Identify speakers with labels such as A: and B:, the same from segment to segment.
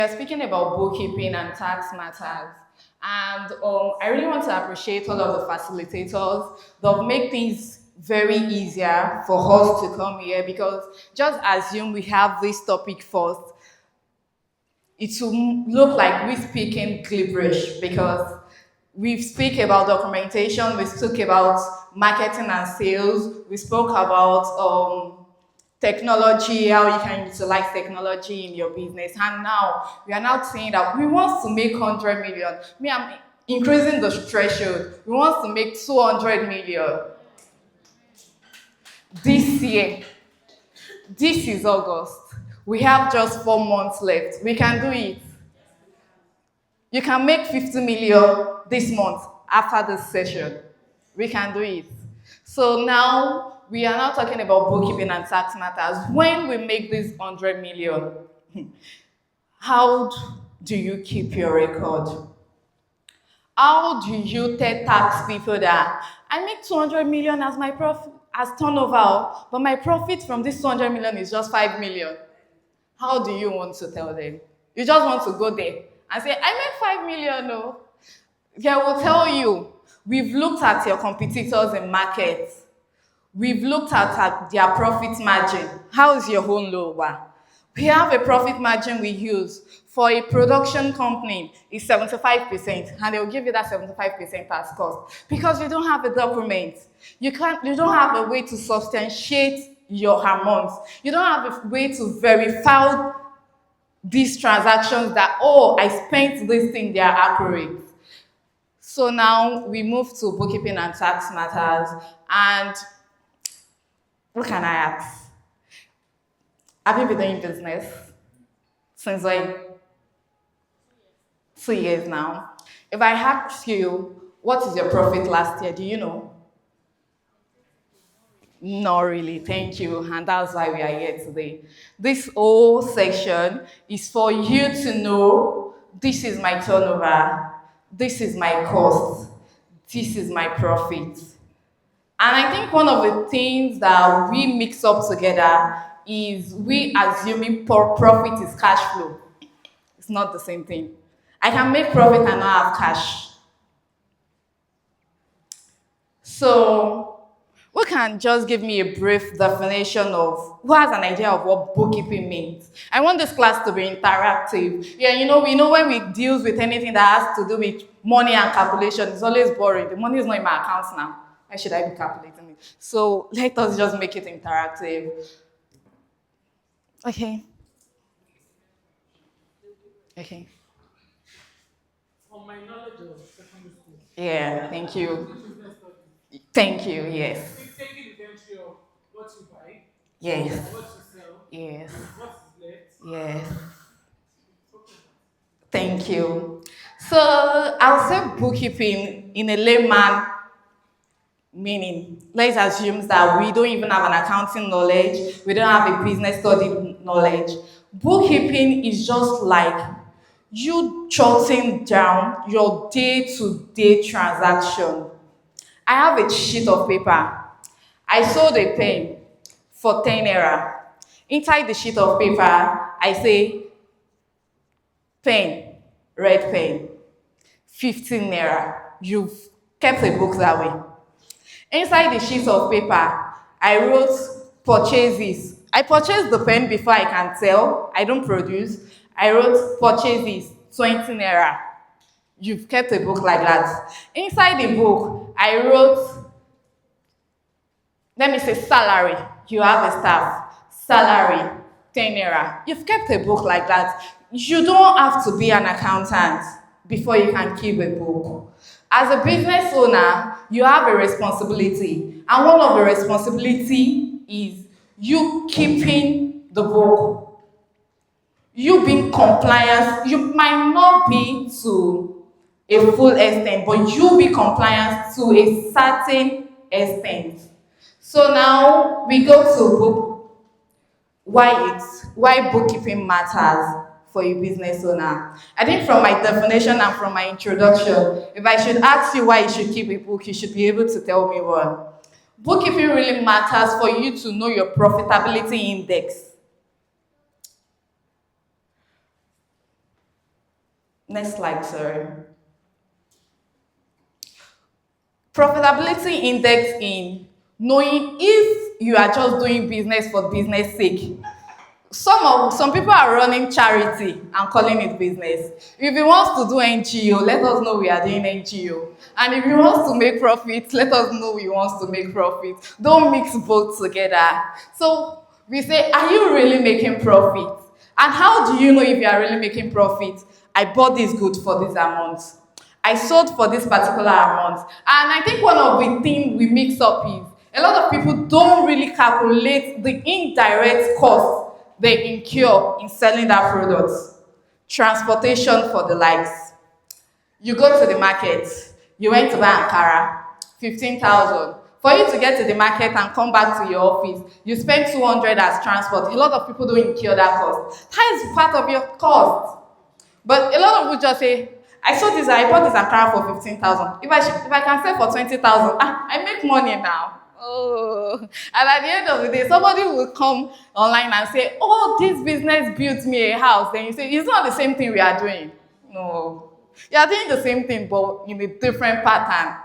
A: We're speaking about bookkeeping and tax matters. And I really want to appreciate all of the facilitators that make things very easier for us to come here because just assume we have this topic first. It will look like we speak in gibberish because we speak about documentation, we spoke about marketing and sales, we spoke about technology, how you can utilize technology in your business. And now we are now saying that we want to make 100 million. Me, I'm increasing the threshold. We want to make 200 million this year. This is August. We have just 4 months left. We can do it. You can make 50 million this month after this session. We can do it. So now we are now talking about bookkeeping and tax matters. When we make this 100 million, how do you keep your record? How do you tell tax people that I make 200 million as my profit as turnover, but my profit from this 200 million is just 5 million? How do you want to tell them? You just want to go there and say, I make 5 million, no. They will tell you, we've looked at your competitors in markets. We've looked at their profit margin. How is your own lower? We have a profit margin we use for a production company is 75%, and they'll give you that 75% as cost because you don't have a document. You don't have a way to substantiate your amounts. You don't have a way to verify these transactions that, oh, I spent this thing, they are accurate. So now we move to bookkeeping and tax matters. And what can I ask? Have you been doing business since like 2 years now? If I ask you, what is your profit last year? Do you know? Not really, thank you. And that's why we are here today. This whole section is for you to know this is my turnover, this is my cost, this is my profit. And I think one of the things that we mix up together is we assuming profit is cash flow. It's not the same thing. I can make profit and not have cash. So who can just give me a brief definition of, who has an idea of what bookkeeping means? I want this class to be interactive. Yeah, we know when we deal with anything that has to do with money and calculation, it's always boring. The money is not in my accounts now. Why should I be calculating it? So let us just make it interactive. Okay.
B: From my knowledge of secondary school.
A: Yeah, thank you. Thank you, yes.
B: It's taking inventory of what you buy,
A: Yes.
B: what you sell,
A: Yes.
B: what is left.
A: Yes. Thank you. So I'll say bookkeeping in a layman meaning. Let's assume that we don't even have an accounting knowledge, we don't have a business study knowledge. Bookkeeping is just like you jotting down your day-to-day transaction. I have a sheet of paper. I sold a pen for 10 naira. Inside the sheet of paper, I say pen, red pen, 15 naira. You've kept a book that way. Inside the sheet of paper, I wrote purchases. I purchased the pen before I can sell. I don't produce. I wrote purchases, 20 naira. You've kept a book like that. Inside the book, I wrote, let me say salary. You have a staff. Salary, 10 naira. You've kept a book like that. You don't have to be an accountant before you can keep a book. As a business owner, you have a responsibility. And one of the responsibility is you keeping the book. You being compliant. You might not be to a full extent, but you be compliant to a certain extent. So now we go to book. Why bookkeeping matters for a business owner. I think from my definition and from my introduction, if I should ask you why you should keep a book, you should be able to tell me one. Bookkeeping really matters for you to know your profitability index. Next slide, sorry. Profitability index in knowing if you are just doing business for business sake. Some people are running charity and calling it business. If you want to do NGO, let us know we are doing NGO. And if you want to make profit, let us know we want to make profit. Don't mix both together. So we say, are you really making profit? And how do you know if you are really making profit? I bought this good for this amount. I sold for this particular amount. And I think one of the things we mix up is a lot of people don't really calculate the indirect cost they incur in selling that product. Transportation for the likes. You go to the market, you went to buy Ankara, 15,000. For you to get to the market and come back to your office, you spend 200 as transport. A lot of people don't incur that cost. That is part of your cost. But a lot of people just say, I bought this Ankara for 15,000. If I can sell for 20,000, I make money now. Oh, and at the end of the day, somebody will come online and say, oh, this business built me a house. Then you say, it's not the same thing we are doing. No. You are doing the same thing, but in a different pattern.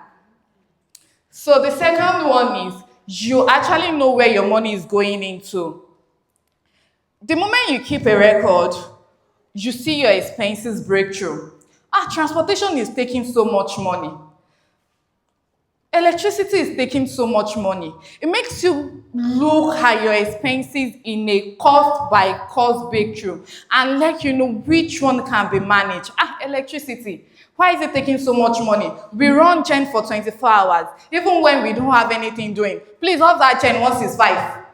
A: So the second one is, you actually know where your money is going into. The moment you keep a record, you see your expenses break through. Transportation is taking so much money. Electricity is taking so much money. It makes you look at your expenses in a cost by cost breakthrough and let you know which one can be managed. Electricity. Why is it taking so much money? We run gen for 24 hours, even when we don't have anything doing. Please off that gen once it's 5.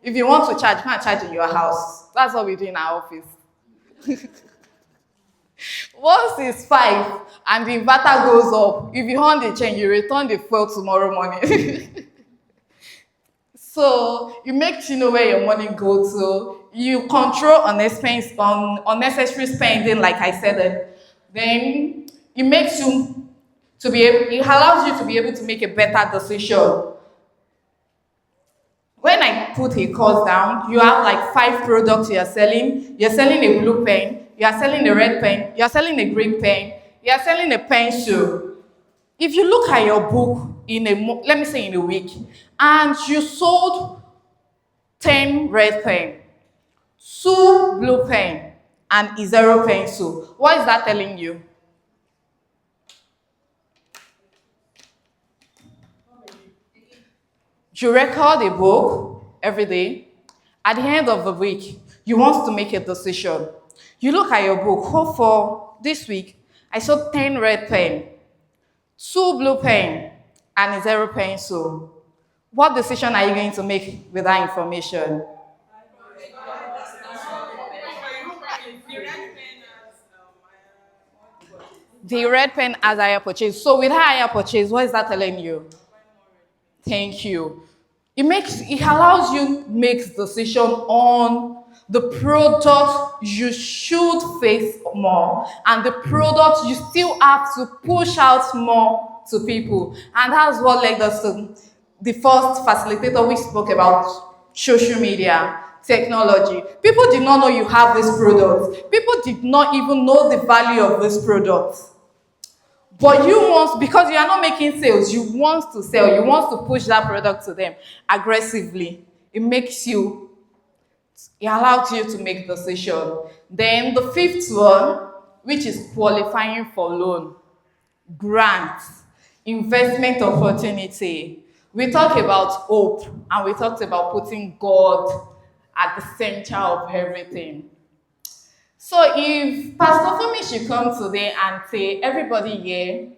A: If you want to charge, you can't charge in your house. That's what we do in our office. Once it's 5 and the inverter goes up, if you on the chain, you return the fuel tomorrow morning. So it makes you know where your money goes to. You control unnecessary spending, like I said. Then it makes you it allows you to be able to make a better decision. When I put a cost down, you have like 5 products you are selling. You're selling a blue pen. You are selling a red pen, you are selling a green pen, you are selling a pencil. If you look at your book in a week, and you sold 10 red pen, 2 blue pen, and 0 pencil, what is that telling you? You record a book every day. At the end of the week, you want to make a decision. You look at your book, for this week, I sold 10 red pen, 2 blue pen, and 0 pencil. What decision are you going to make with that information? The red pen as higher purchase. So with higher purchase, what is that telling you? Thank you. It allows you to make decision on the product you should face more and the product you still have to push out more to people. And that's what led us to the first facilitator we spoke about, social media, technology. People did not know you have this product. People did not even know the value of this product. But because you are not making sales, you want to sell, you want to push that product to them aggressively. It allows you to make decision. Then the 5th one, which is qualifying for loan, grants, investment opportunity. We talk about hope, and we talked about putting God at the center of everything. So if Pastor Funmi should come today and say, everybody here,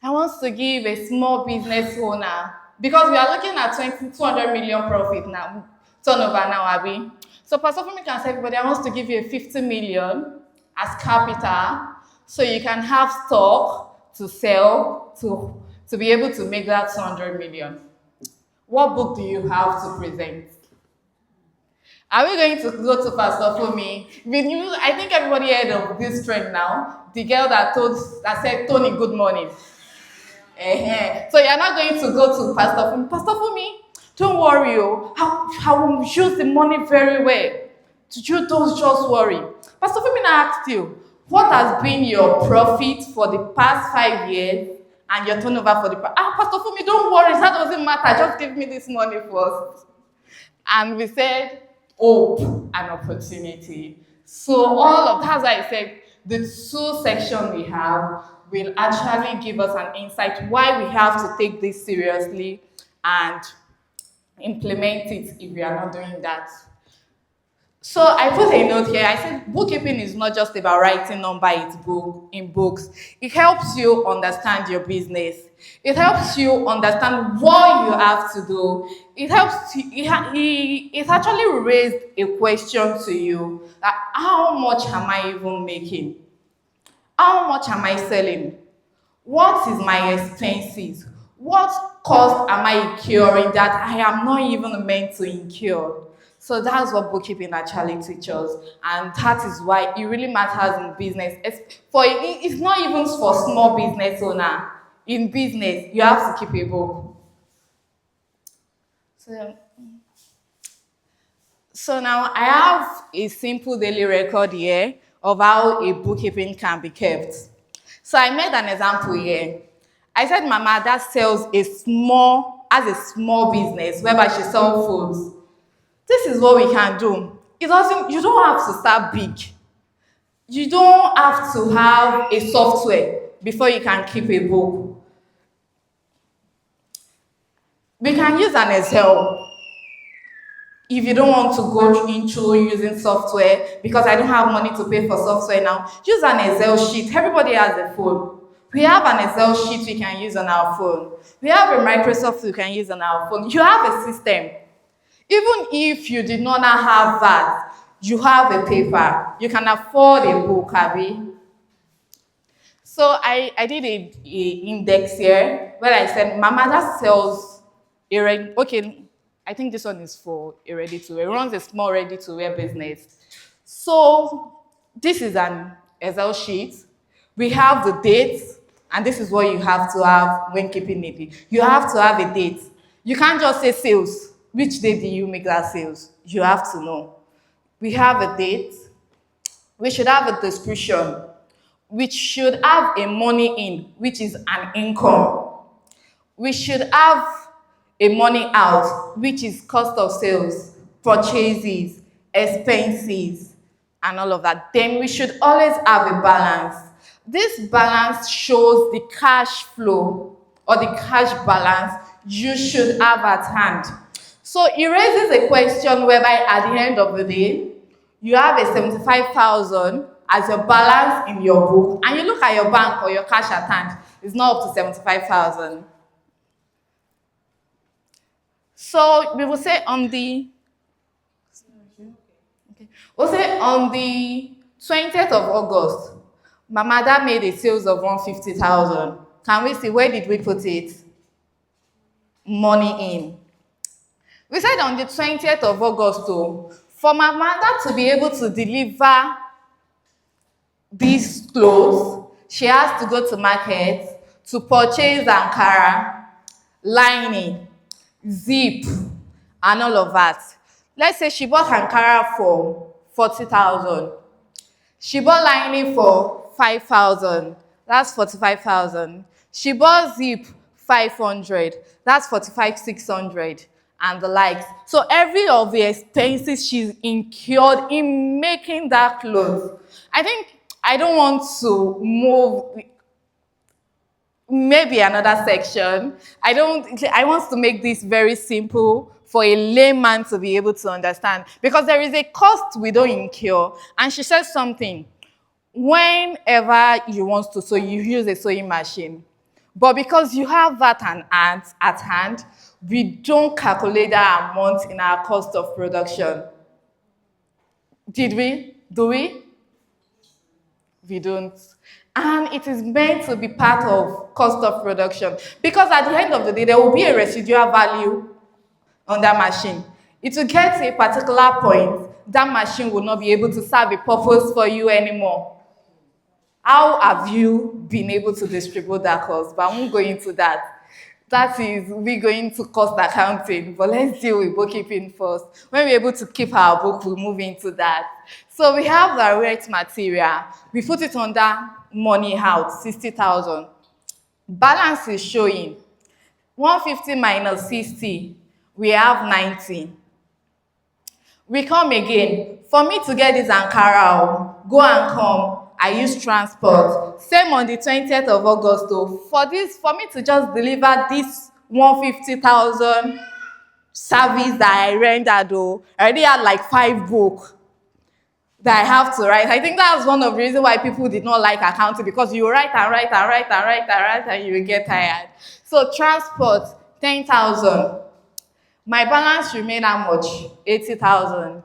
A: I want to give a small business owner, because we are looking at 200 million profit now, turnover now, Abby. So Pastor Funmi can say, everybody, I want to give you a 50 million as capital, so you can have stock to sell, to be able to make that 200 million. What book do you have to present? Are we going to go to Pastor Funmi? I think everybody heard of this trend now. The girl that said, Tony, good morning. So you're not going to go to Pastor Funmi. Pastor Funmi, don't worry. I will use the money very well. You don't just worry. Pastor Funmi asked you, What has been your profit for the past 5 years and your turnover for the past? Pastor Funmi, don't worry, that doesn't matter. Just give me this money first. And we said, hope and opportunity. So all of that's why I said the two sections we have will actually give us an insight why we have to take this seriously and implement it if we are not doing that. So I put a note here. I said bookkeeping is not just about writing number in books. It helps you understand your business. It helps you understand what you have to do. It helps to, it actually raised a question to you that how much am I even making? How much am I selling? What is my expenses? What cost am I incurring that I am not even meant to incur? So that's what bookkeeping actually teaches, and that is why it really matters in business. It's not even for small business owner. In business, you have to keep a book. So now I have a simple daily record here of how a bookkeeping can be kept. So I made an example here. I said Mama that has a small business whereby she sells foods. This is what we can do. You don't have to start big. You don't have to have a software before you can keep a book. We can use an Excel if you don't want to go into using software, because I don't have money to pay for software now. Use an Excel sheet. Everybody has a phone. We have an Excel sheet we can use on our phone. We have a Microsoft we can use on our phone. You have a system. Even if you did not have that, you have a paper. You can afford a book, Abby. So I did a index here where I said, Mama that sells okay, I think this one is for a ready-to-wear. It runs a small ready-to-wear business. So this is an Excel sheet. We have the dates, and this is what you have to have when keeping it. You have to have a date. You can't just say sales. Which day do you make that sales? You have to know. We have a date. We should have a description. We should have a money in, which is an income. We should have a money out, which is cost of sales, purchases, expenses, and all of that. Then we should always have a balance. This balance shows the cash flow or the cash balance you should have at hand. So it raises a question whereby at the end of the day, you have a 75,000 as your balance in your book, and you look at your bank or your cash at hand, it's not up to 75,000. So we will say on the 20th of August, Mama Dad made a sales of 150,000. Can we see where did we put it? Money in. We said on the 20th of August, for Mama Dad to be able to deliver these clothes, she has to go to market to purchase Ankara, lining, zip, and all of that. Let's say she bought Ankara for 40,000. She bought lining for 5,000. That's 45,000. She bought zip 500. That's 45,600 and the likes. So every of the expenses she's incurred in making that clothes. I think I don't want to move maybe another section. I want to make this very simple for a layman to be able to understand, because there is a cost we don't incur. And she says something, whenever you want to sew, you use a sewing machine. But because you have that at hand, we don't calculate that amount in our cost of production. Did we? Do we? We don't. And it is meant to be part of cost of production, because at the end of the day, there will be a residual value on that machine. It will get to a particular point, that machine will not be able to serve a purpose for you anymore. How have you been able to distribute that cost? But I won't go into that. That is, we're going to cost accounting, but let's deal with bookkeeping first. When we're able to keep our book, we'll move into that. So we have the rate material. We put it under money out, 60,000. Balance is showing 150 minus 60, we have 90. We come again. For me to get this Ankara, go and come, I use transport. Same on the 20th of August, though. For me to just deliver this 150,000 service that I rendered, though, I already had like 5 books that I have to write. I think that's one of the reasons why people did not like accounting, because you write and write and write and write and write and you will get tired. So transport, 10,000. My balance remain how much? 80,000.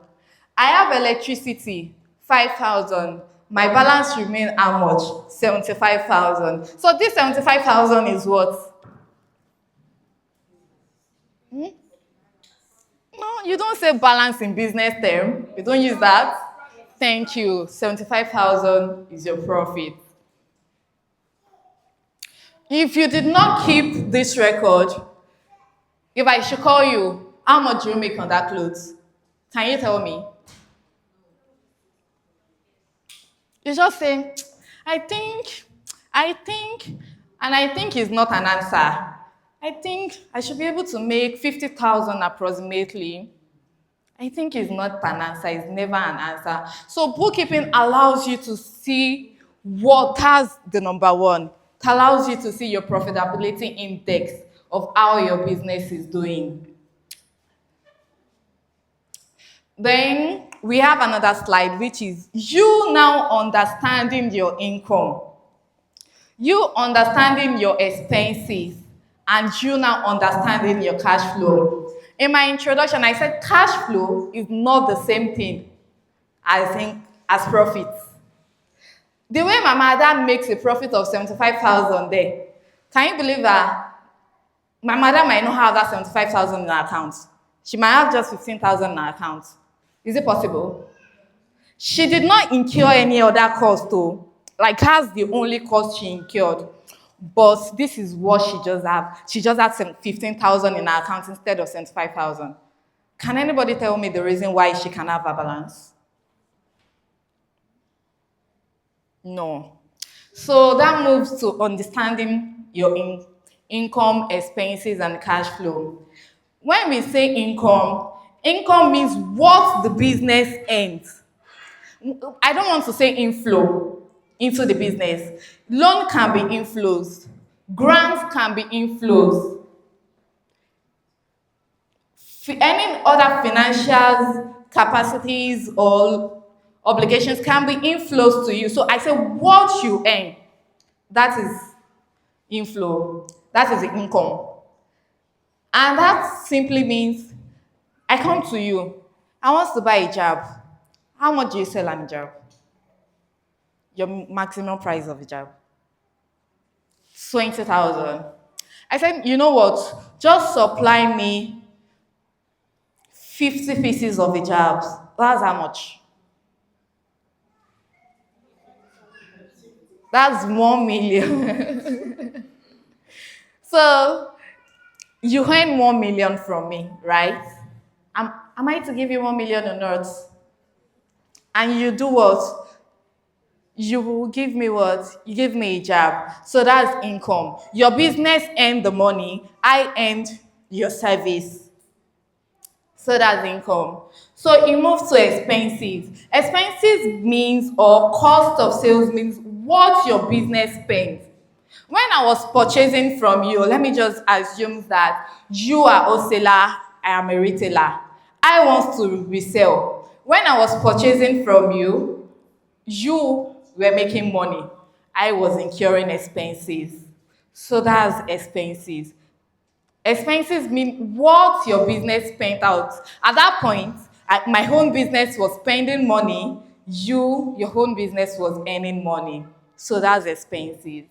A: I have electricity, 5,000. My balance remain how much? 75,000. So this 75,000 is what? No, you don't say balance in business term. You don't use that. Thank you. 75,000 is your profit. If you did not keep this record, if I should call you, how much do you make on that clothes? Can you tell me? You just say, I think, and I think is not an answer. I think I should be able to make 50,000 approximately. I think it's not an answer, it's never an answer. So bookkeeping allows you to see that's the number one. It allows you to see your profitability index of how your business is doing. Then we have another slide, which is you now understanding your income, you understanding your expenses, and you now understanding your cash flow. In my introduction, I said cash flow is not the same thing as profit. The way my mother makes a profit of 75,000 there, can you believe that my mother might not have that 75,000 in her account? She might have just 15,000 in her account. Is it possible? She did not incur any other cost, though. Like, that's the only cost she incurred. But this is what she just had. She just had 15,000 in her account instead of 75,000. Can anybody tell me the reason why she can have a balance? No. So that moves to understanding your income, expenses, and cash flow. When we say income means what the business earns. I don't want to say inflow into the business. Loan can be inflows. Grants can be inflows. Any other financial capacities or obligations can be inflows to you. So I say what you earn, that is inflow. That is the income. And that simply means I come to you. I want to buy a job. How much do you sell an hijab? Your maximum price of hijab? 20,000. I said, you know what? Just supply me 50 pieces of hijabs. That's how much? That's 1 million. So you earn 1 million from me, right? Am I to give you 1 million or not? And you do what? You will give me what? You give me a job. So that's income. Your business earned the money. I earned your service. So that's income. So it moves to expenses. Expenses means, or cost of sales means what your business spends. When I was purchasing from you, let me just assume that you are a wholesaler, I am a retailer. I want to resell. When I was purchasing from you, you were making money. I was incurring expenses. So that's expenses. Expenses mean what your business spent out. At that point, my own business was spending money. Your own business was earning money. So that's expenses.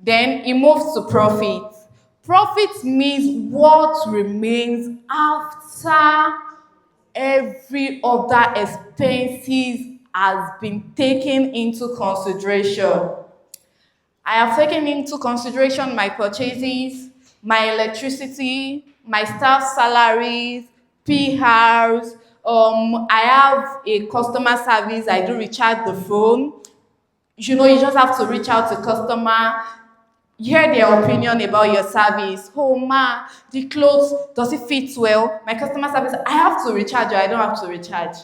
A: Then it moves to profit. Profit means what remains after every other expenses has been taken into consideration. I have taken into consideration my purchases, my electricity, my staff salaries, PRs, I have a customer service. I do recharge the phone. You know, you just have to reach out to customer, hear their opinion about your service. Oh ma, the clothes, does it fit well? My customer service, I have to recharge or I don't have to recharge.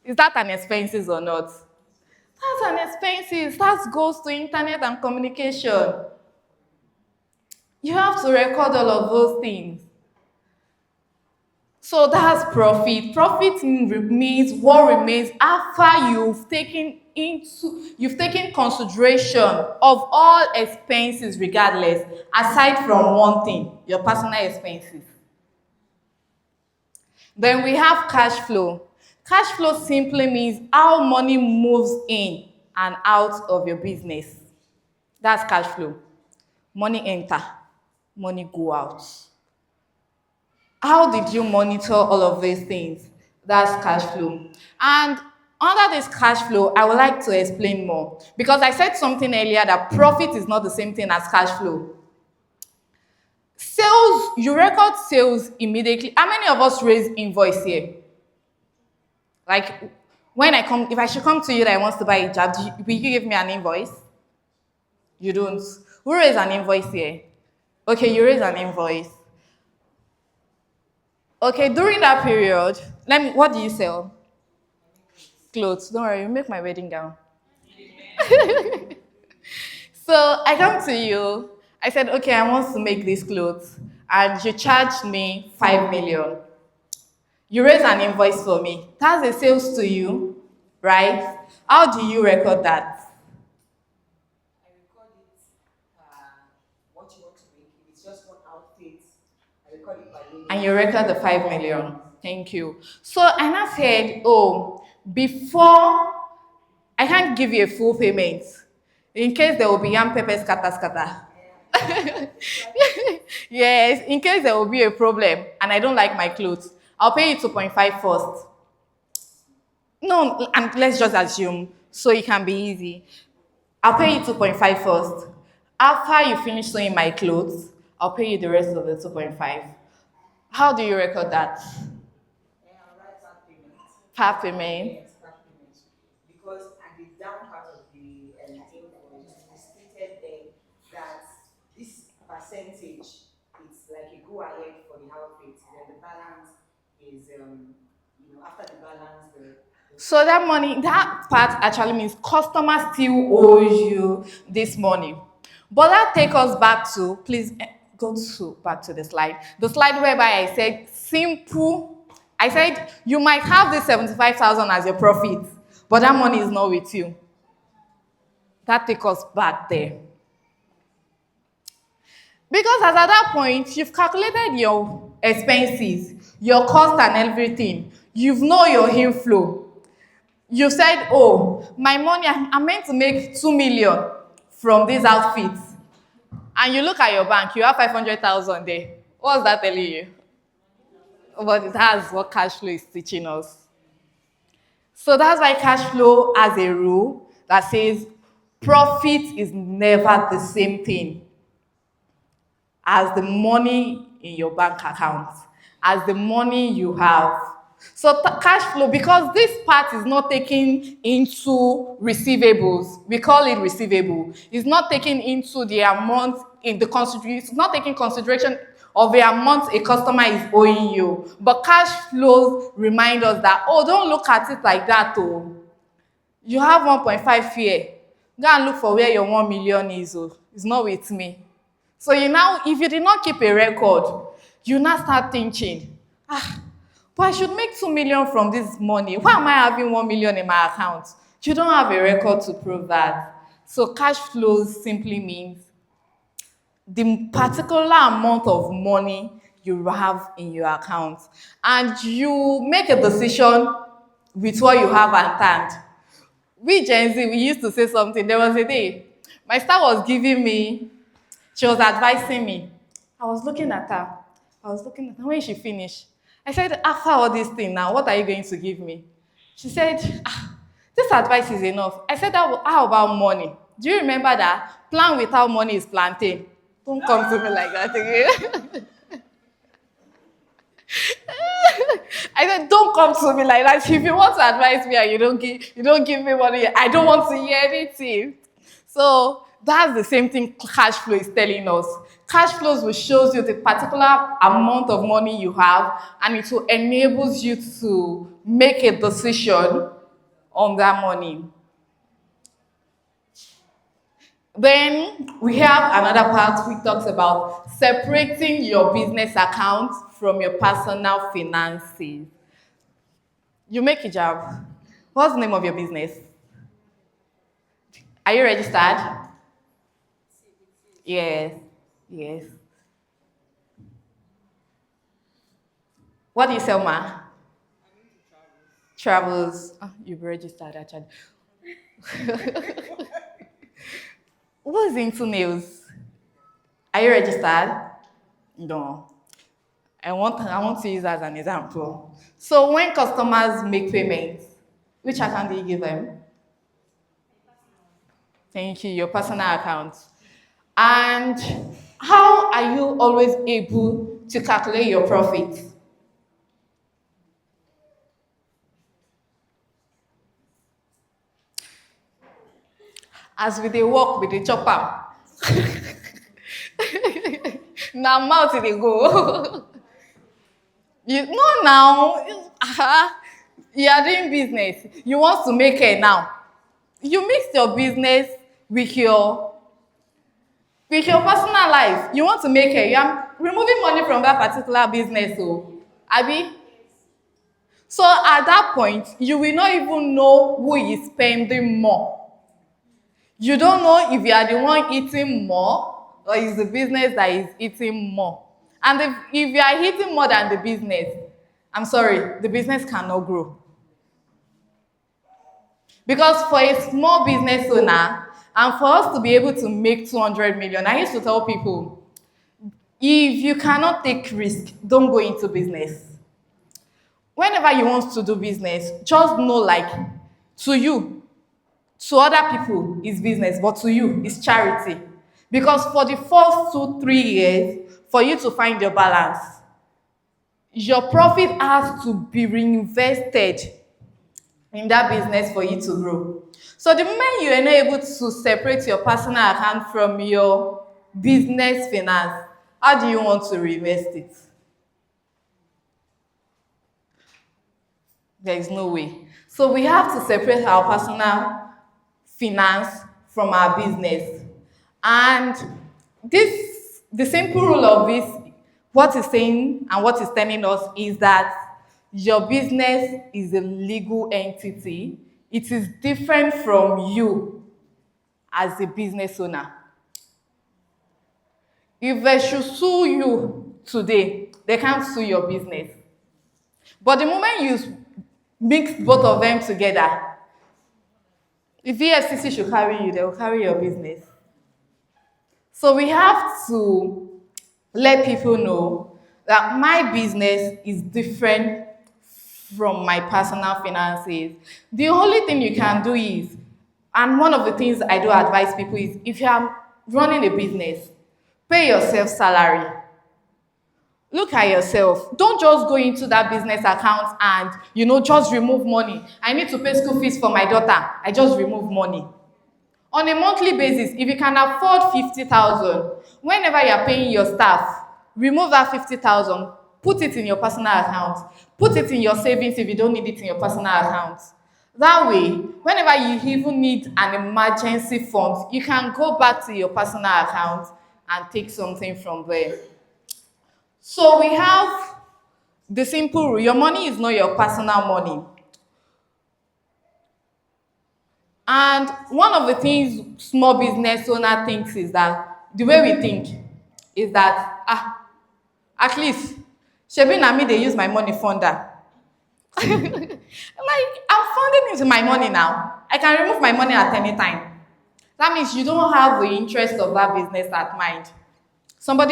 A: Is that an expenses or not? That's an expenses. That goes to internet and communication. You have to record all of those things. So that's profit. Profit means what remains after you've taken consideration of all expenses regardless, aside from one thing, your personal expenses. Then we have cash flow. Cash flow simply means how money moves in and out of your business. That's cash flow. Money enter, money go out. How did you monitor all of these things? That's cash flow. And under this cash flow, I would like to explain more because I said something earlier that profit is not the same thing as cash flow. Sales, you record sales immediately. How many of us raise invoice here? Like, if I should come to you that I want to buy a job, will you give me an invoice? You don't. Who raise an invoice here? Okay, you raise an invoice. Okay, during that period, what do you sell? Clothes. Don't worry, you make my wedding gown. So I come to you. I said, okay, I want to make these clothes. And you charged me 5 million. You raise an invoice for me. That's a sales to you, right? How do you record that?
C: I record it, what you want to make. If it's just one outfit, I record it by name.
A: And you record the 5 million. Thank you. So and I said, oh, before I can't give you a full payment in case there will be yam pepper scatter. Yes, in case there will be a problem and I don't like my clothes, I'll pay you 2.5 first. No, and let's just assume so it can be easy. I'll pay you 2.5 first. After you finish sewing my clothes, I'll pay you the rest of the 2.5. How do you record that?
C: I'll write that payment.
A: Part payment.
C: Yes, that payment. Because at the down part of the invoice, it's stated there that this percentage is like a go ahead for the outfit. Then the balance is, after the balance,
A: So that money, that part actually means customer still owes you this money. But that takes us back to, please back to the slide. The slide whereby I said simple. I said you might have this 75,000 as your profit, but that money is not with you. That takes us back there. Because as at that point, you've calculated your expenses, your cost and everything. You've known your inflow. You said, oh, my money, I'm meant to make 2 million from these outfits. And you look at your bank, you have 500,000 there. What's that telling you? But that's what cash flow is teaching us. So that's why cash flow has a rule that says profit is never the same thing as the money in your bank account, as the money you have. So cash flow, because this part is not taken into receivables, we call it receivable. It's not taken into the amount in the consideration. It's not taking consideration of the amount a customer is owing you. But cash flows remind us that, oh, don't look at it like that. Oh, you have 1.5 here. Go and look for where your 1 million is. Oh, it's not with me. So if you did not keep a record, you now start thinking, but I should make 2 million from this money. Why am I having 1 million in my account? You don't have a record to prove that. So cash flows simply means the particular amount of money you have in your account. And you make a decision with what you have at hand. We Gen Z, we used to say something. There was a day, my star was giving me, she was advising me. I was looking at her. When she finished, I said, after all this thing now, what are you going to give me? She said, this advice is enough. I said, how about money? Do you remember that? Plan without money is plantain. Don't come to me like that again. I said, don't come to me like that. If you want to advise me and you don't give me money, I don't want to hear anything. So that's the same thing cash flow is telling us. Cash flows will show you the particular amount of money you have, and it will enable you to make a decision on that money. Then we have another part which talks about separating your business account from your personal finances. You make hijab. What's the name of your business? Are you registered? Yes. Yes. What do you sell, ma? Travels. Oh, you've registered actually. What's into nails? Are you registered? No. I want to use as an example. So when customers make payments, which account do you give them? Thank you, your personal account. And how are you always able to calculate your profit? As we dey work with the chopper. Now mouth they go. You no now. You are doing business. You want to make it now. You mix your business with your personal life. You want to make it. You are removing money from that particular business. So, Abi. So at that point, you will not even know who is spending more. You don't know if you are the one eating more or is the business that is eating more. And if you are eating more than the business, I'm sorry, the business cannot grow. Because for a small business owner, and for us to be able to make 200 million, I used to tell people, if you cannot take risk, don't go into business. Whenever you want to do business, just know like, to you, to other people is business, but to you is charity. Because for the first 2-3 years, for you to find your balance, your profit has to be reinvested in that business for you to grow. So the moment you are not able to separate your personal account from your business finance, how do you want to reinvest it? There is no way. So we have to separate our personal finance from our business. And the simple rule of this, what it's saying and what it's telling us is that your business is a legal entity. It is different from you as a business owner. If they should sue you today, they can't sue your business. But the moment you mix both of them together, if VFCC should carry you, they will carry your business. So we have to let people know that my business is different from my personal finances. The only thing you can do is, and one of the things I do advise people is, if you are running a business, pay yourself salary. Look at yourself. Don't just go into that business account and, just remove money. I need to pay school fees for my daughter. I just remove money. On a monthly basis, if you can afford 50,000, whenever you are paying your staff, remove that 50,000, put it in your personal account. Put it in your savings if you don't need it in your personal account. That way, whenever you even need an emergency fund, you can go back to your personal account and take something from there. So we have the simple rule: your money is not your personal money. And one of the things small business owner thinks is that, the way we think is that, at least, shebi na me dey use my money fund am. Like, I'm funding into my money now. I can remove my money at any time. That means you don't have the interest of that business at mind.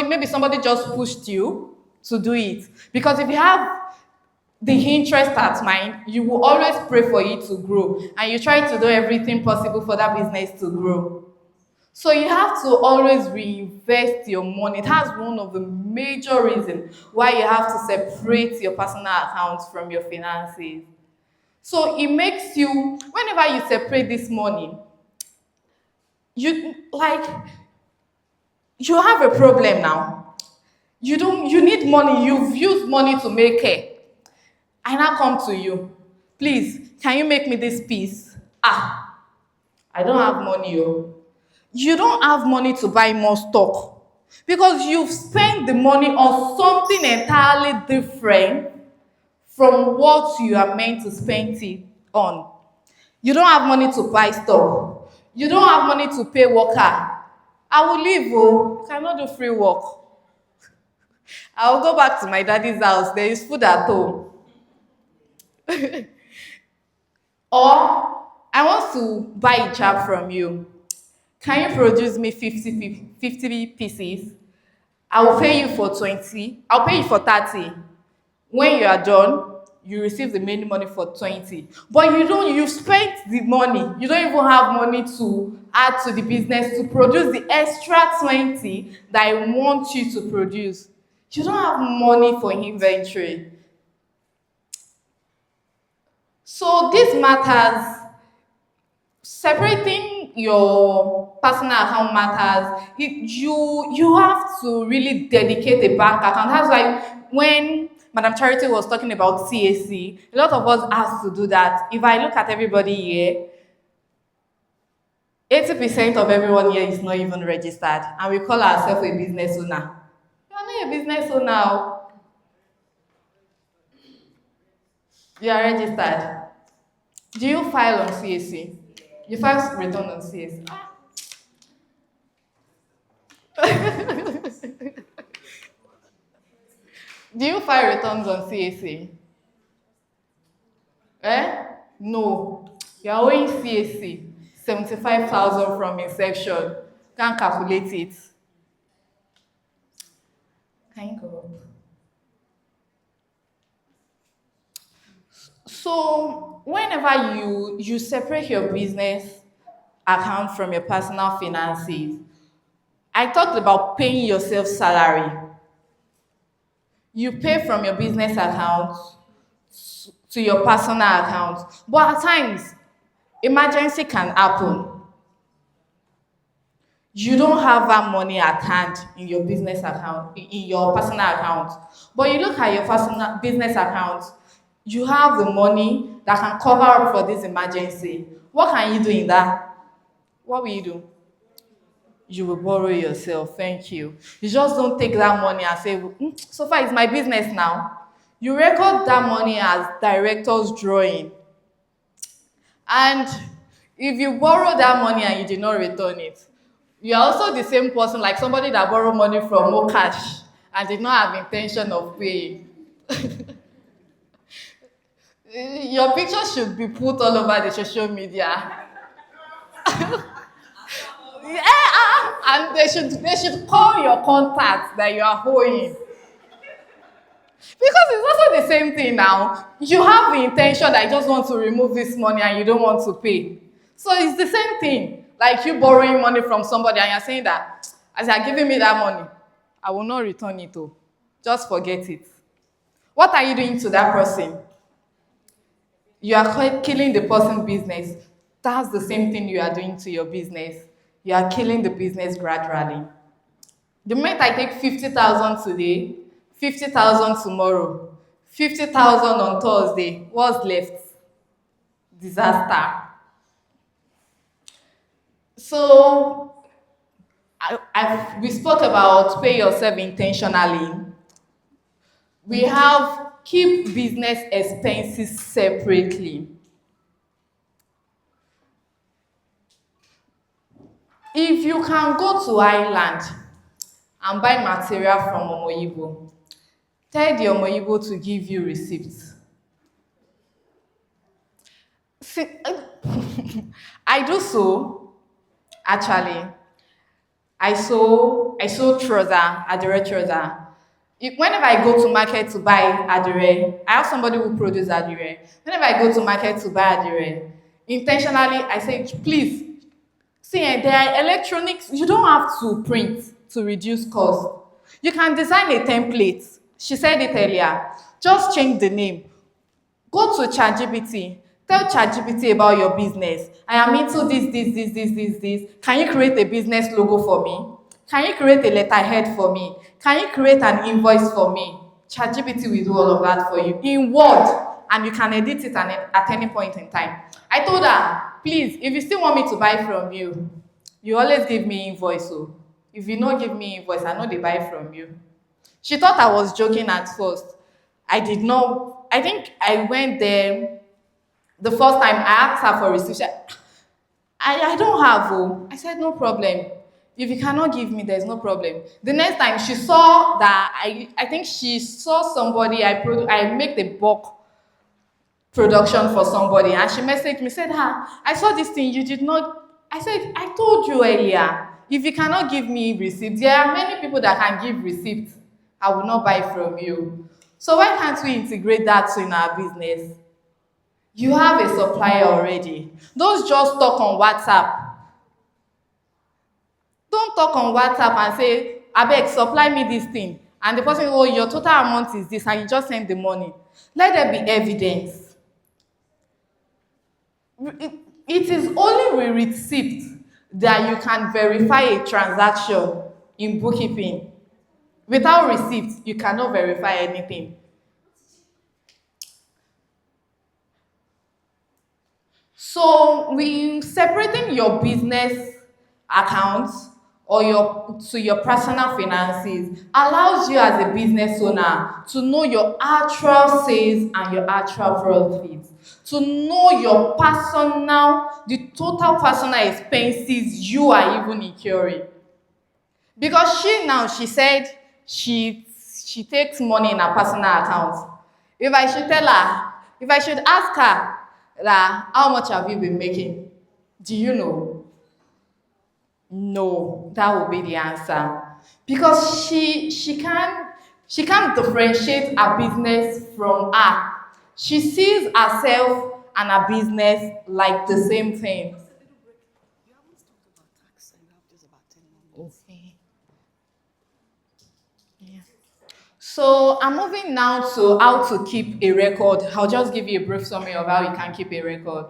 A: Maybe somebody just pushed you to do it. Because if you have the interest at mind, you will always pray for it to grow. And you try to do everything possible for that business to grow. So you have to always reinvest your money. That's one of the major reasons why you have to separate your personal accounts from your finances. So it makes you, whenever you separate this money, you like you have a problem now. You need money, you've used money to make it. I now come to you. Please, can you make me this piece? Ah, I don't have money, oh. You don't have money to buy more stock because you've spent the money on something entirely different from what you are meant to spend it on. You don't have money to buy stock. You don't have money to pay worker. I will leave, oh, cannot do free work. I will go back to my daddy's house. There is food at home. Or I want to buy a job from you. Can you produce me 50 pieces? I will pay you for 20. I'll pay you for 30. When you are done, you receive the main money for 20. But you spent the money. You don't even have money to add to the business to produce the extra 20 that I want you to produce. You don't have money for inventory. So this matters. Separating your personal account matters. You have to really dedicate a bank account. That's why when Madam Charity was talking about CAC, a lot of us have to do that. If I look at everybody here, 80% of everyone here is not even registered, and we call ourselves a business owner. You are not a business owner. Oh. You are registered. Do you file on CAC? You file return on CAC. Do you file returns on CAC? Eh? No. You are owing CAC 75,000 from inception. Can't calculate it. Can you go up? So whenever you separate your business account from your personal finances, I talked about paying yourself salary. You pay from your business account to your personal account. But at times, emergency can happen. You don't have that money at hand in your business account, in your personal account. But you look at your personal business account, you have the money that can cover up for this emergency. What can you do in that? What will you do? You will borrow yourself. Thank you. You just don't take that money and say, so far it's my business now. You record that money as director's drawing. And if you borrow that money and you did not return it, you are also the same person like somebody that borrowed money from more cash and did not have intention of paying. Your picture should be put all over the social media. Yeah, and they should call your contacts that you are owing. Because it's also the same thing now. You have the intention that you just want to remove this money and you don't want to pay. So it's the same thing. Like you borrowing money from somebody and you're saying that, as you're giving me that money, I will not return it. Oh. Just forget it. What are you doing to that person? You are killing the person's business. That's the same thing you are doing to your business. You are killing the business gradually. The moment I take 50,000 today, 50,000 tomorrow, 50,000 on Thursday, what's left? Disaster. So, we spoke about pay yourself intentionally. We have keep business expenses separately. If you can go to Ireland and buy material from Omoyibo, tell the Omoyibo to give you receipts. See, I do so, actually. I sew trouser, adire trouser. Whenever I go to market to buy adire, I have somebody who produces adire. Whenever I go to market to buy adire, intentionally I say, please, See, there are electronics. You don't have to print to reduce cost. You can design a template. She said it earlier. Just change the name. Go to ChatGPT. Tell ChatGPT about your business. I am into this. Can you create a business logo for me? Can you create a letterhead for me? Can you create an invoice for me? ChatGPT will do all of that for you in Word, and you can edit it at any point in time. I told her, please, if you still want me to buy from you, you always give me invoice. So if you not give me invoice, I know they buy from you. She thought I was joking at first. I did not. I think I went there the first time. I asked her for receipt. I don't have. Oh. I said, no problem. If you cannot give me, there's no problem. The next time she saw that, I think she saw somebody, I make the bulk production for somebody, and she messaged me, said, I saw this thing, you did not. I said, I told you earlier, if you cannot give me receipt, there are many people that can give receipt. I will not buy from you. So why can't we integrate that in our business? You have a supplier already. Don't just talk on WhatsApp. Don't talk on WhatsApp and say, abeg, supply me this thing. And the person, oh, your total amount is this, and you just send the money. Let there be evidence. It is only with receipt that you can verify a transaction in bookkeeping. Without receipt, you cannot verify anything. So, we separating your business accounts or your personal finances allows you as a business owner to know your actual sales and your actual profits, to know the total personal expenses you are even incurring. Because she said she takes money in her personal account. If I should ask her that, how much have you been making? Do you know? No, that will be the answer. Because she can't differentiate her business from her. She sees herself and her business like the same thing. Okay. Yeah. So I'm moving now to how to keep a record. I'll just give you a brief summary of how you can keep a record.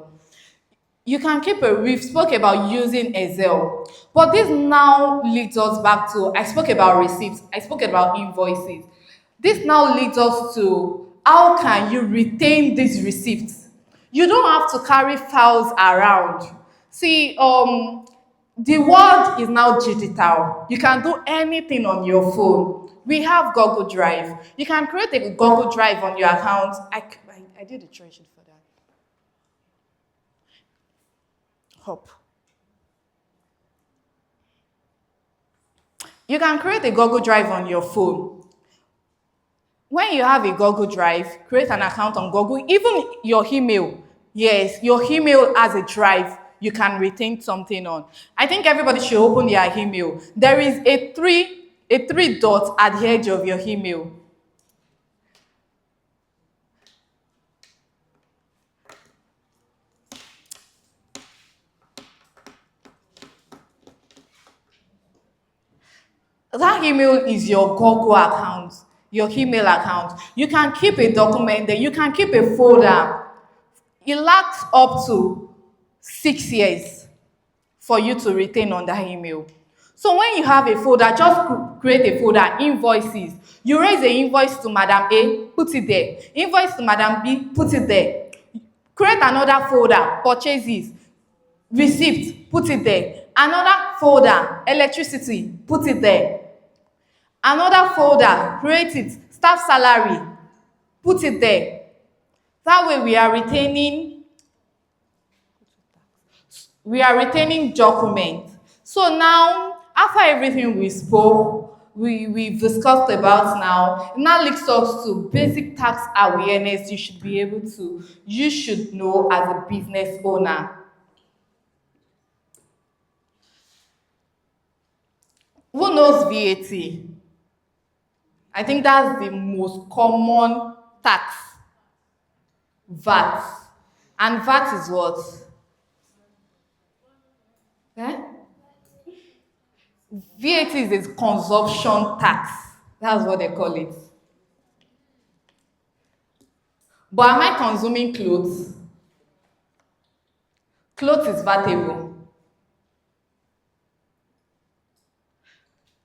A: We've spoke about using Excel, but this now leads us back to, I spoke about receipts, I spoke about invoices. This now leads us to, how can you retain these receipts? You don't have to carry files around. See, the world is now digital. You can do anything on your phone. We have Google Drive. You can create a Google Drive on your account. I did a treasure for that. Hop. You can create a Google Drive on your phone. When you have a Google Drive, create an account on Google, even your email. Yes, your email has a drive you can retain something on. I think everybody should open their email. There is a three dots at the edge of your email. That email is your Google account, your email account. You can keep a document there. You can keep a folder. It lasts up to 6 years for you to retain on that email. So when you have a folder, just create a folder, invoices. You raise an invoice to Madam A, put it there. Invoice to Madam B, put it there. Create another folder, purchases, receipt, put it there. Another folder, electricity, put it there. Another folder, create it, staff salary, put it there. That way we are retaining documents. So now, after everything we spoke, we've discussed about now, it now leads us to basic tax awareness you should know as a business owner. Who knows VAT? I think that's the most common tax. VAT. And VAT is what? Eh? VAT is a consumption tax. That's what they call it. But am I consuming clothes? Clothes is vatable.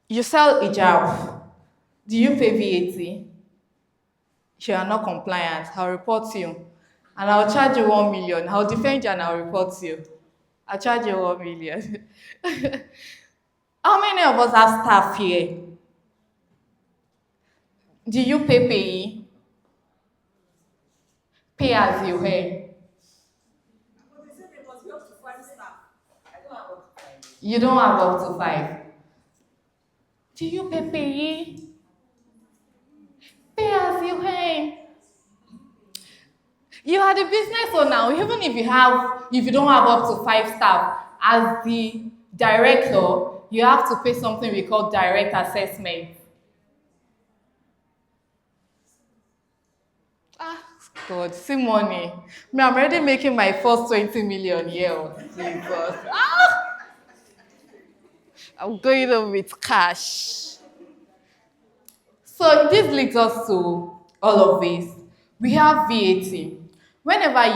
A: You sell hijab. Do you pay VAT? If you are not compliant, I'll report you. And I'll charge you 1 million. I'll defend you and I'll report you. I'll charge you 1 million. How many of us have staff here? Do you pay payee? Pay as you earn.
C: But they said there must be up to 5 staff. I don't have up to 5.
A: You don't have up to 5. Do you pay payee? Pay as you earn. You are the business owner, even if you don't have up to 5 staff, as the director, you have to pay something we call direct assessment. God, see money. Me, I'm already making my first 20 million here. Jesus. I'm going on with cash. So this leads us to all of this. We have VAT. Whenever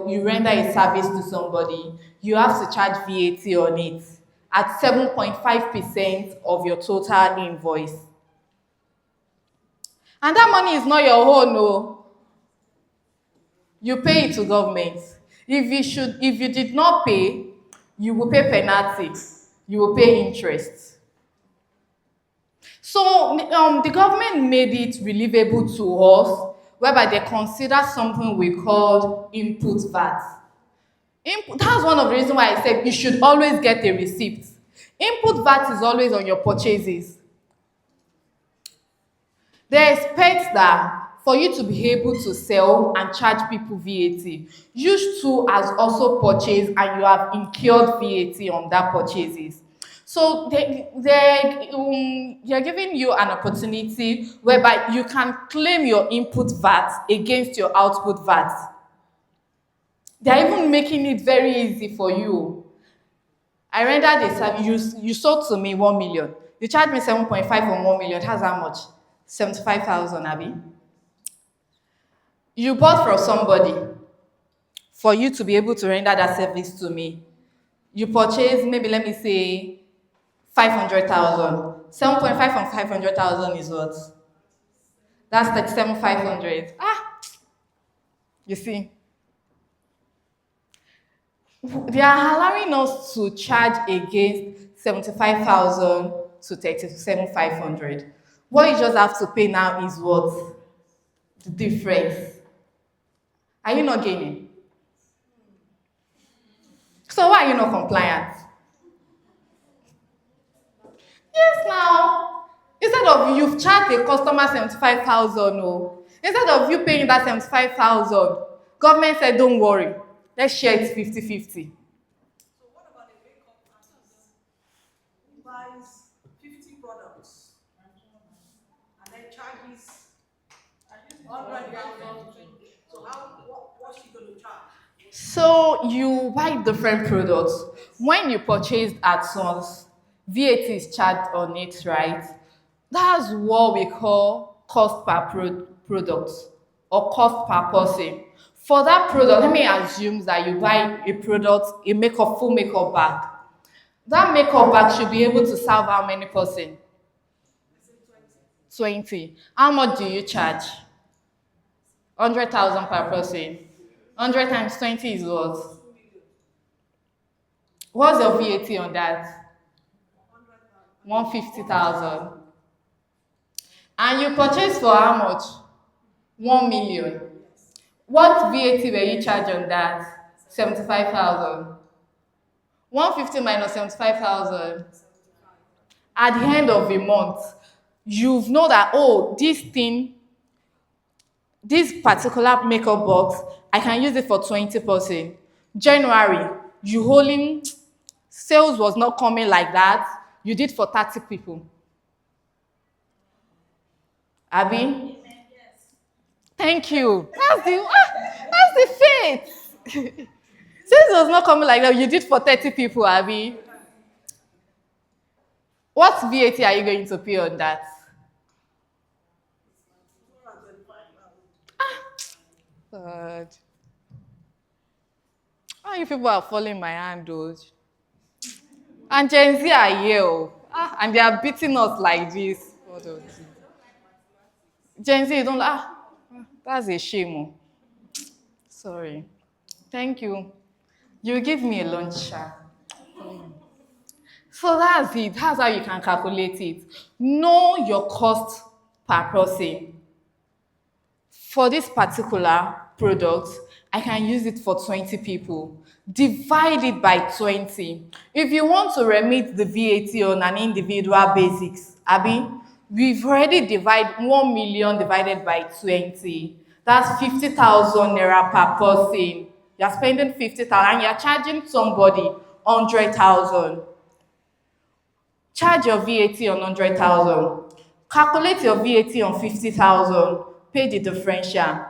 A: you render a service to somebody, you have to charge VAT on it at 7.5% of your total invoice. And that money is not your own, no. You pay it to government. If you did not pay, you will pay penalty. You will pay interest. So the government made it relievable to us, whereby they consider something we call input VAT. That's one of the reasons why I said you should always get a receipt. Input VAT is always on your purchases. They expect that for you to be able to sell and charge people VAT, you too has also purchased and you have incurred VAT on that purchases. So they're giving you an opportunity whereby you can claim your input VAT against your output VAT. They're even making it very easy for you. I rendered a service, you sold to me 1 million. You charged me 7.5 on 1 million. That's how much? 75,000, Abby. You bought from somebody for you to be able to render that service to me. You purchased, maybe let me say, 500,000. 7.5 on 500,000 is what? That's 37,500. You see. They are allowing us to charge against 75,000 to 37,500. What you just have to pay now is what? The difference. Are you not gaining? So why are you not compliant? Yes, now. Instead of you've charged a customer 75,000, no. Instead of you paying that 75,000, government said, don't worry. Let's share it 50-50.
C: So what about the makeup artist? He buys 50 products and then charges 100,000. So what's she going to charge?
A: So you buy different products. When you purchase at once, VAT is charged on it, right? That's what we call cost per product or cost per person. For that product, let me assume that you buy a product, full makeup bag. That makeup bag should be able to serve how many person? 20. How much do you charge? 100,000 per person. 100 times 20 is what? What's your VAT on that? 150,000. And you purchase for how much? 1 million. What VAT were you charged on that? 75,000. 150 minus 75,000. At the end of the month, you know that, oh, this particular makeup box, I can use it for 20%. January, sales was not coming like that. You did for 30 people. Abby?
C: Yes.
A: Thank you. That's the faith. Sales was not coming like that. You did for 30 people, Abby. What VAT are you going to pay on that? God. How you people are following my hand, though? And Gen Z are here, oh. And they are beating us like this. God of Jesus. Gen Z, you don't that's a shame. Oh. Sorry. Thank you. You give me a lunch, sha. So that's it. That's how you can calculate it. Know your cost per person. For this particular product, I can use it for 20 people. Divide it by 20. If you want to remit the VAT on an individual basis, Abby, we've already divided 1 million divided by 20. That's 50,000 naira per person. You're spending 50,000 and you're charging somebody 100,000. Charge your VAT on 100,000. Calculate your VAT on 50,000. Pay the differential.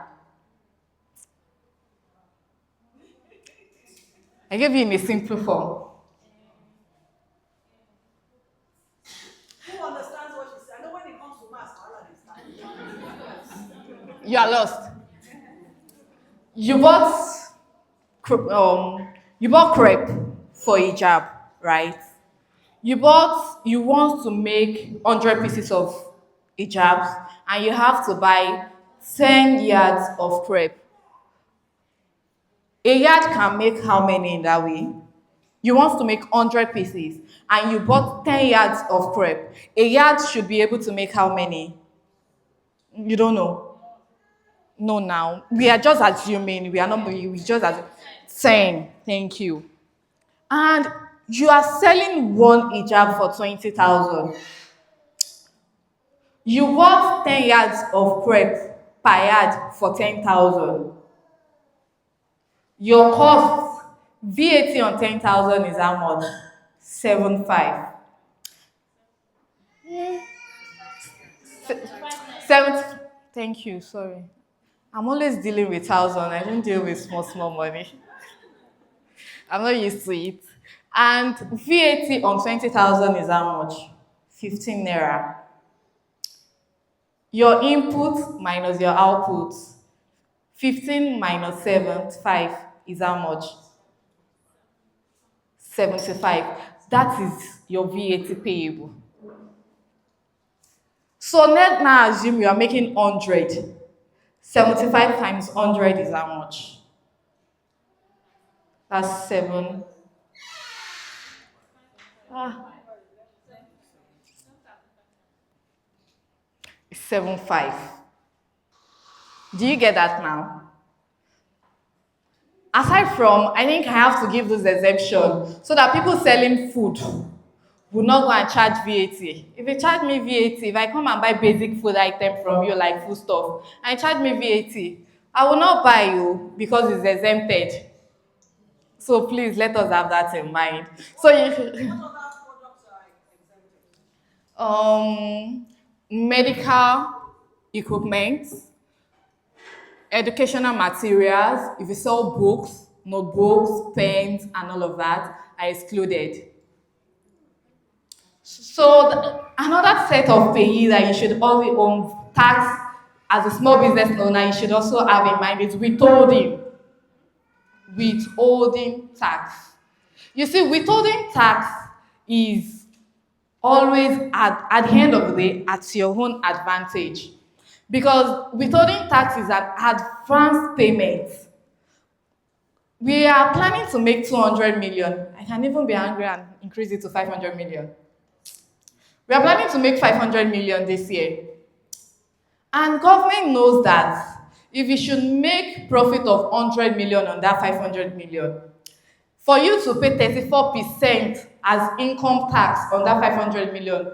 A: I gave you in a simple form.
C: Who understands what she said? I know when it comes to maths, all of this.
A: You are lost. You bought crepe for a job, right? You want to make 100 pieces of hijabs and you have to buy 10 yards of crepe. A yard can make how many in that way? You want to make 100 pieces and you bought 10 yards of crepe. A yard should be able to make how many? You don't know. No, now. We are just assuming. We are not, we just assuming. 10. Thank you. And you are selling one hijab for 20,000. You bought 10 yards of crepe per yard for 10,000. Your cost, VAT on 10,000 is how much? 75. 70. Thank you, sorry. I'm always dealing with 1,000. I don't deal with small money. I'm not used to it. And VAT on 20,000 is how much? 15 naira. Your input minus your output. 15 minus 75 is how much? 75. That is your VAT payable. So let now assume you are making 100. 75 times 100 is how much? That's 7. It's 7.5. Do you get that now? Aside from, I think I have to give this exemption so that people selling food will not go and charge VAT. If you charge me VAT, if I come and buy basic food item from you like food stuff, and charge me VAT, I will not buy you because it's exempted. So please let us have that in mind. So you,
C: What other products are exempted?
A: medical equipment, educational materials, if you sell books, notebooks, pens, and all of that are excluded. So another set of payees that you should always tax as a small business owner, you should also have in mind is withholding. Withholding tax. You see, withholding tax is always at the end of the day at your own advantage. Because withholding tax is an advance payment. We are planning to make 200 million. I can even be angry and increase it to 500 million. We are planning to make 500 million this year. And government knows that if you should make profit of 100 million on that 500 million, for you to pay 34% as income tax on that 500 million,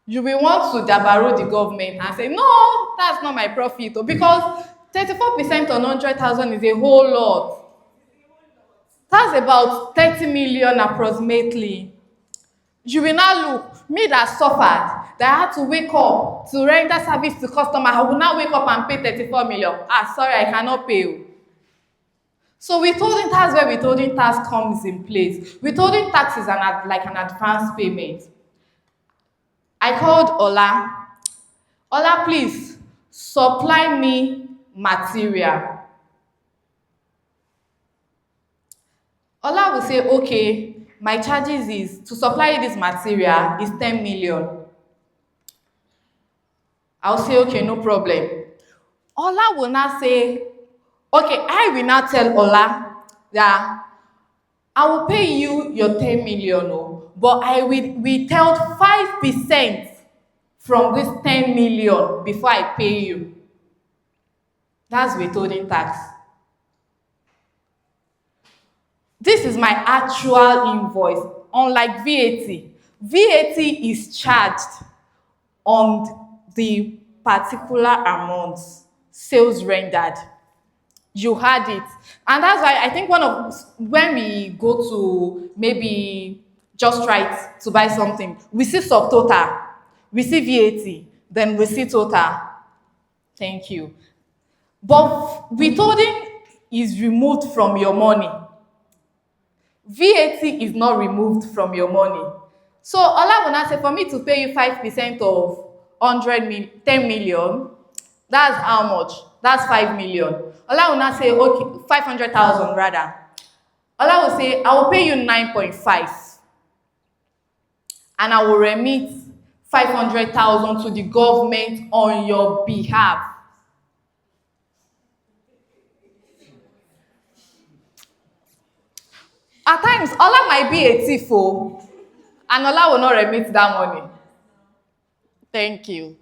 A: you will want to dabaro the government and say, no, that's not my profit. Because 34% on 100,000 is a whole lot. That's about 30 million approximately. You will now look, me that suffered, that I had to wake up to render service to customer, I will now wake up and pay 34 million. Sorry, I cannot pay you. So withholding tax, where withholding tax comes in place. Withholding tax is like an advance payment. I called Ola. Ola, please supply me material. Ola will say, okay, my charges is to supply this material is 10 million. I'll say, okay, no problem. Ola will now say, okay, I will now tell Ola that I will pay you your 10 million, oh, but I will withhold 5% from this 10 million before I pay you. That's withholding tax. This is my actual invoice, unlike VAT. VAT is charged on the particular amount sales rendered. You had it. And that's why I think when we go to maybe just right to buy something, we see subtotal, we see VAT, then we see total. Thank you. But withholding is removed from your money. VAT is not removed from your money. So Ola will now say, for me to pay you 5% of 10 million, that's how much? That's 5 million. Ola will now say, okay, 500,000 rather. Ola will say, I will pay you 9.5. And I will remit 500,000 to the government on your behalf. At times, Ola might be a thief, and Ola will not remit that money. Thank you.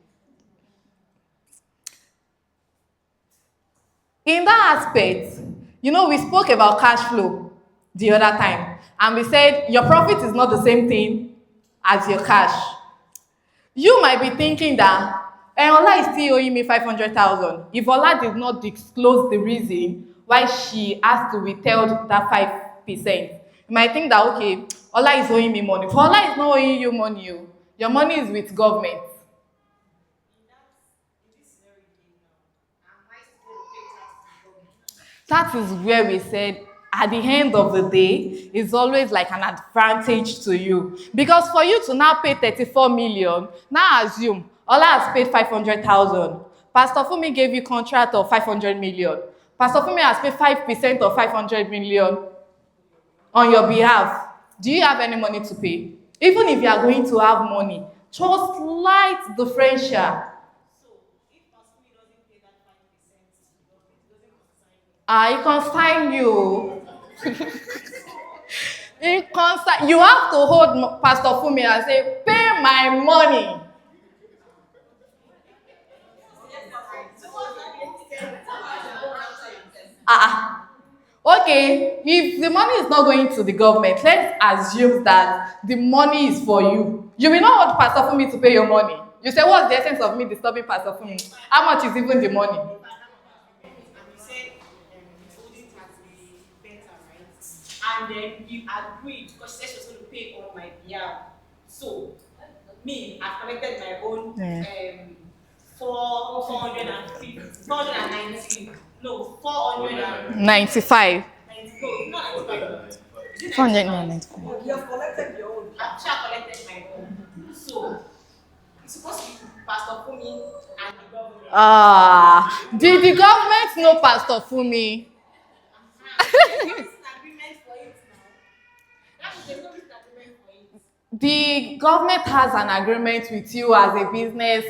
A: In that aspect, we spoke about cash flow the other time, and we said your profit is not the same thing as your cash. You might be thinking that Ola is still owing me 500,000. If Ola did not disclose the reason why she has to withhold that 5%, you might think that, okay, Ola is owing me money. But Ola is not owing you money. Your money is with government. That is where we said, at the end of the day, it's always like an advantage to you. Because for you to now pay 34 million, now assume, Ola has paid 500,000. Pastor Funmi gave you contract of 500 million. Pastor Funmi has paid 5% of 500 million on your behalf. Do you have any money to pay? Even if you are going to have money, just slight differential. It consign you. You have to hold Pastor Funmi and say, pay my money. Okay, if the money is not going to the government, let's assume that the money is for you. You will not want Pastor Funmi to pay your money. You say, what's the essence of me disturbing Pastor Funmi? How much is even the money?
C: And then we agreed because she said she was going to pay on my behalf. So, me, I've collected my own 490. No,
A: 95.
C: No, not 95.
A: 495.
C: You have collected your own. I've collected my own. So, it's supposed to be Pastor Funmi and the government.
A: Did the government know Pastor Funmi? The government has an agreement with you as a business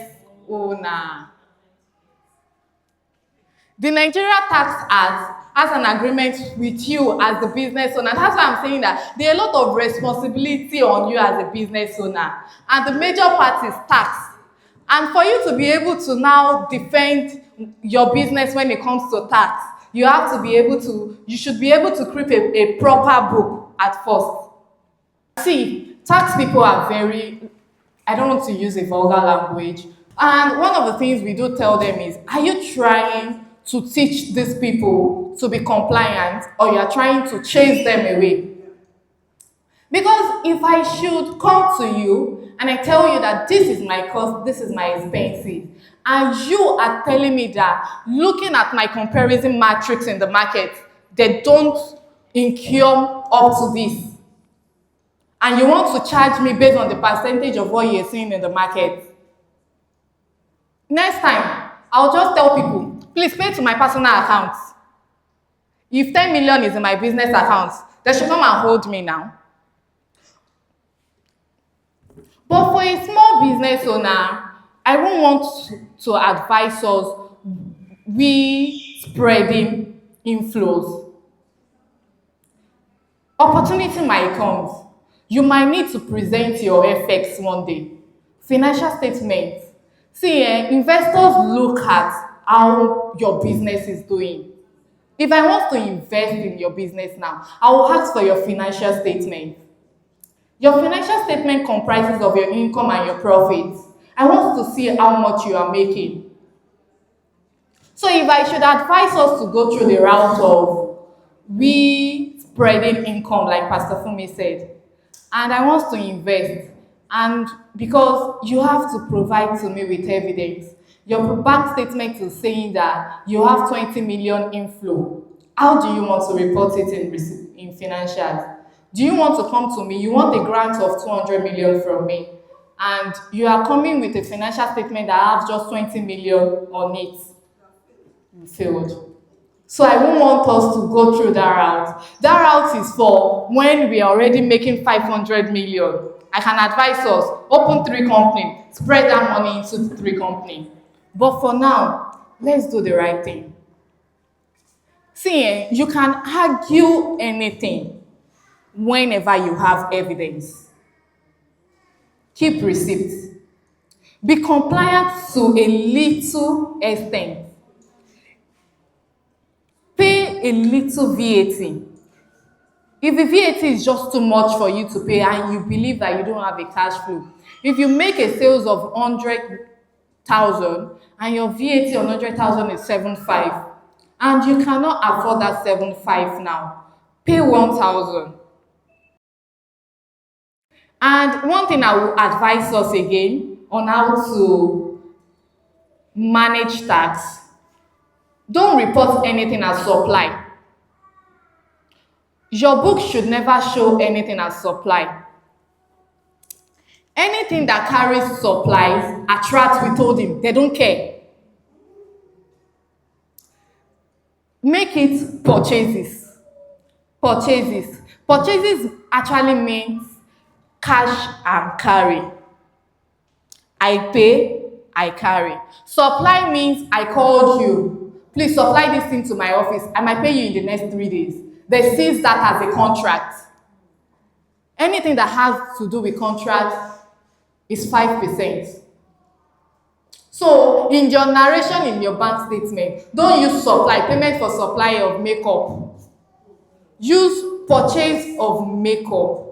A: owner. The Nigeria Tax Act has an agreement with you as the business owner. That's why I'm saying that there are a lot of responsibility on you as a business owner. And the major part is tax. And for you to be able to now defend your business when it comes to tax, you should be able to create a proper book at first. See, tax people are I don't want to use a vulgar language. And one of the things we do tell them is, are you trying to teach these people to be compliant, or you are trying to chase them away? Because if I should come to you and I tell you that this is my cost, this is my expenses, and you are telling me that looking at my comparison matrix in the market, they don't income up to this. And you want to charge me based on the percentage of what you're seeing in the market. Next time, I'll just tell people, please pay to my personal account. If 10 million is in my business account, they should come and hold me now. But for a small business owner, I won't want to advise us we spreading inflows. Opportunity might come. You might need to present your FX one day. Financial statements. See, investors look at how your business is doing. If I want to invest in your business now, I will ask for your financial statement. Your financial statement comprises of your income and your profits. I want to see how much you are making. So if I should advise us to go through the route of we spreading income, like Pastor Funmi said, and I want to invest, and because you have to provide to me with evidence, your bank statement is saying that you have 20 million inflow. How do you want to report it in financials? Do you want to come to me? You want a grant of 200 million from me, and you are coming with a financial statement that has just 20 million on it. You failed. So I won't want us to go through that route. That route is for when we are already making 500 million. I can advise us, open 3 companies, spread that money into 3 companies. But for now, let's do the right thing. See, you can argue anything whenever you have evidence. Keep receipts. Be compliant to a little extent. Pay a little VAT. If the VAT is just too much for you to pay and you believe that you don't have a cash flow, if you make a sales of 100,000 and your VAT on 100,000 is 7.5 and you cannot afford that 7.5 now, pay 1,000. And one thing I will advise us again on how to manage tax: don't report anything as supply. Your book should never show anything as supply. Anything that carries supplies attracts withholding. They don't care. Make it purchases. Purchases. Purchases actually means cash and carry. I pay, I carry. Supply means I called you. Please supply this thing to my office. I might pay you in the next 3 days. They see that as a contract. Anything that has to do with contract is 5%. So in your narration in your bank statement, don't use supply, payment for supply of makeup. Use purchase of makeup.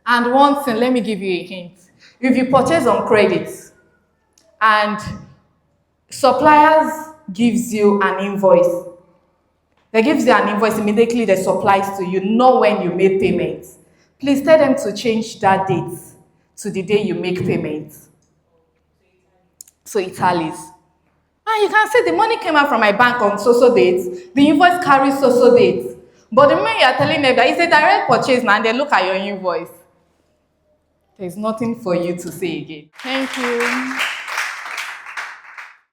A: And one thing, let me give you a hint. If you purchase on credit and suppliers gives you an invoice, they gives you an invoice immediately, they supplies to you, not when you made payments. Please tell them to change that date to the day you make payments. So it tallies. And you can say the money came out from my bank on so date, the invoice carries so date. But the moment you are telling them that it's a direct purchase now, and they look at your invoice, there's nothing for you to say again. Thank you.